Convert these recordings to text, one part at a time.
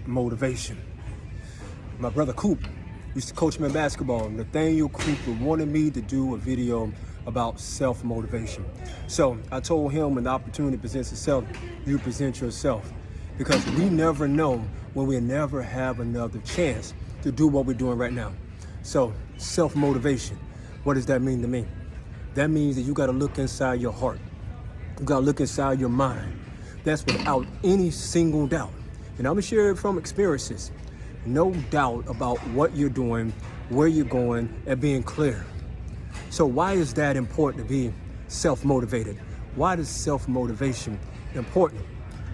self-motivation. My brother Coop used to coach me in basketball. Nathaniel Cooper wanted me to do a video about self-motivation. So I told him when the opportunity presents itself, you present yourself. Because we never know when we never have another chance to do what we're doing right now. So self-motivation, what does that mean to me? That means that you gotta look inside your heart. You gotta look inside your mind. That's without any single doubt. And I'm gonna share it from experiences. No doubt about what you're doing, where you're going, and being clear. So why is that important to be self-motivated? Why is self-motivation important?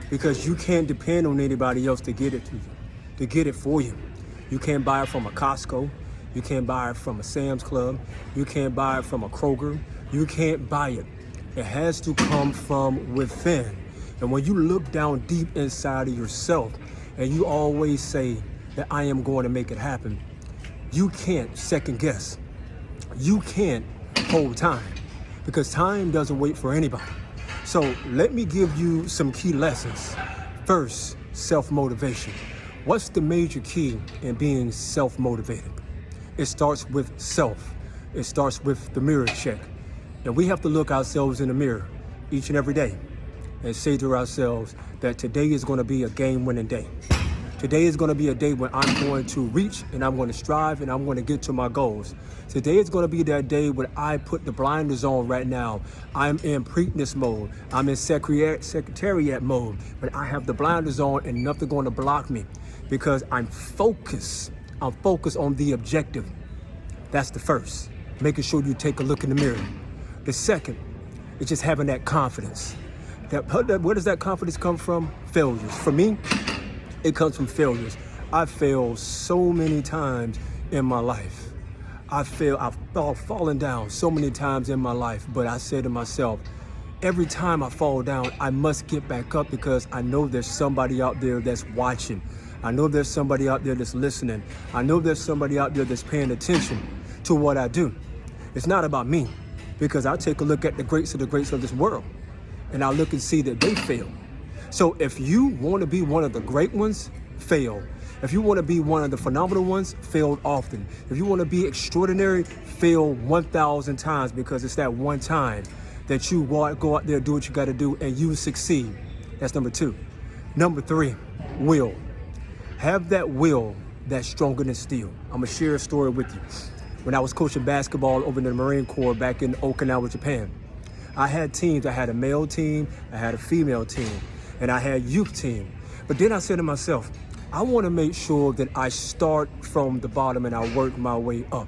Because you can't depend on anybody else to get it to you, to get it for you. You can't buy it from a Costco. You can't buy it from a Sam's Club. You can't buy it from a Kroger. You can't buy it. It has to come from within. And when you look down deep inside of yourself and you always say that I am going to make it happen, you can't second guess. You can't hold time because time doesn't wait for anybody. So let me give you some key lessons. First, self-motivation. What's the major key in being self-motivated? It starts with self. It starts with the mirror check. And we have to look ourselves in the mirror each and every day and say to ourselves that today is going to be a game-winning day. Today is going to be a day when I'm going to reach and I'm going to strive and I'm going to get to my goals. Today is going to be that day when I put the blinders on right now. I'm in Preakness mode. I'm in secretariat mode. But I have the blinders on and nothing going to block me because I'm focused. I'm focused on the objective. That's the first. Making sure you take a look in the mirror. The second is just having that confidence. Where does that confidence come from? Failures. For me, it comes from failures. I failed so many times in my life. I've fallen down so many times in my life, but I said to myself, every time I fall down, I must get back up because I know there's somebody out there that's watching. I know there's somebody out there that's listening. I know there's somebody out there that's paying attention to what I do. It's not about me because I take a look at the greats of this world and I look and see that they fail. So if you want to be one of the great ones, fail. If you want to be one of the phenomenal ones, fail often. If you want to be extraordinary, fail 1,000 times because it's that one time that you go out there, do what you got to do, and you succeed. That's number two. Number three, will. Have that will that's stronger than steel. I'm going to share a story with you. When I was coaching basketball over in the Marine Corps back in Okinawa, Japan, I had teams. I had a male team, I had a female team, and I had youth team. But then I said to myself, I want to make sure that I start from the bottom and I work my way up.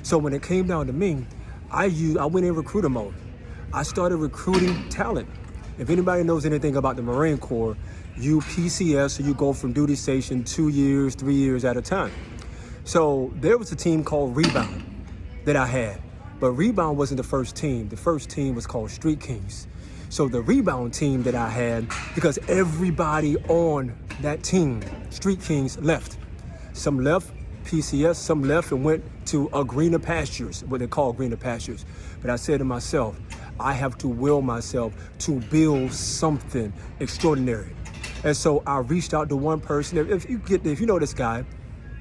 So when it came down to me, I went in recruiter mode. I started recruiting talent. If anybody knows anything about the Marine Corps, you PCS, so you go from duty station 2 years, 3 years at a time. So there was a team called Rebound that I had, but Rebound wasn't the first team. The first team was called Street Kings. So the Rebound team that I had, because everybody on that team, Street Kings, left. Some left PCS, some left and went to a greener pastures, what they call greener pastures. But I said to myself, I have to will myself to build something extraordinary. And so I reached out to one person. If you know this guy,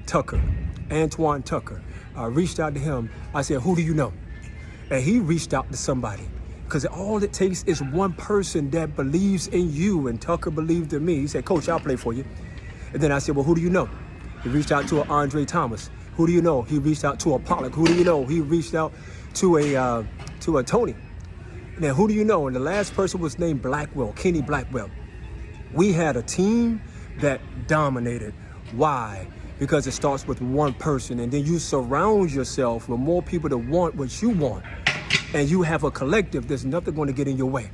Tucker, Antoine Tucker, I reached out to him. I said, who do you know? And he reached out to somebody. Because all it takes is one person that believes in you. And Tucker believed in me. He said, Coach, I'll play for you. And then I said, well, who do you know? He reached out to an Andre Thomas. Who do you know? He reached out to a Pollock. Who do you know? He reached out to a Tony. Now, who do you know? And the last person was named Blackwell, Kenny Blackwell. We had a team that dominated. Why? Because it starts with one person, and then you surround yourself with more people that want what you want. And you have a collective, there's nothing going to get in your way.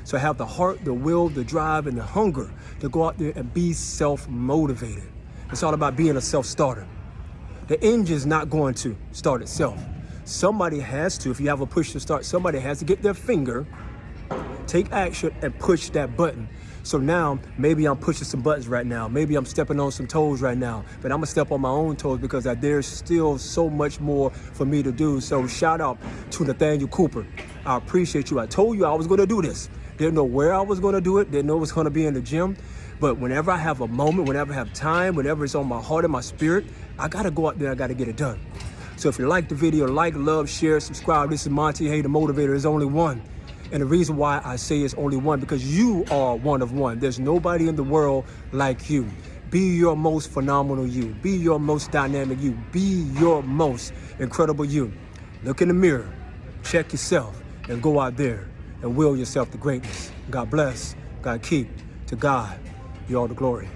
So have the heart, the will, the drive, and the hunger to go out there and be self-motivated. It's all about being a self-starter. The engine's not going to start itself. Somebody has to. If you have a push to start, somebody has to get their finger, take action, and push that button. So now, maybe I'm pushing some buttons right now. Maybe I'm stepping on some toes right now. But I'm going to step on my own toes because there's still so much more for me to do. So shout out to Nathaniel Cooper. I appreciate you. I told you I was going to do this. Didn't know where I was going to do it. Didn't know it was going to be in the gym. But whenever I have a moment, whenever I have time, whenever it's on my heart and my spirit, I got to go out there, I got to get it done. So if you like the video, like, love, share, subscribe. This is Monty Hay, the motivator. There's only one. And the reason why I say it's only one, because you are one of one. There's nobody in the world like you. Be your most phenomenal you. Be your most dynamic you. Be your most incredible you. Look in the mirror, check yourself, and go out there and will yourself to greatness. God bless, God keep. To God be all the glory.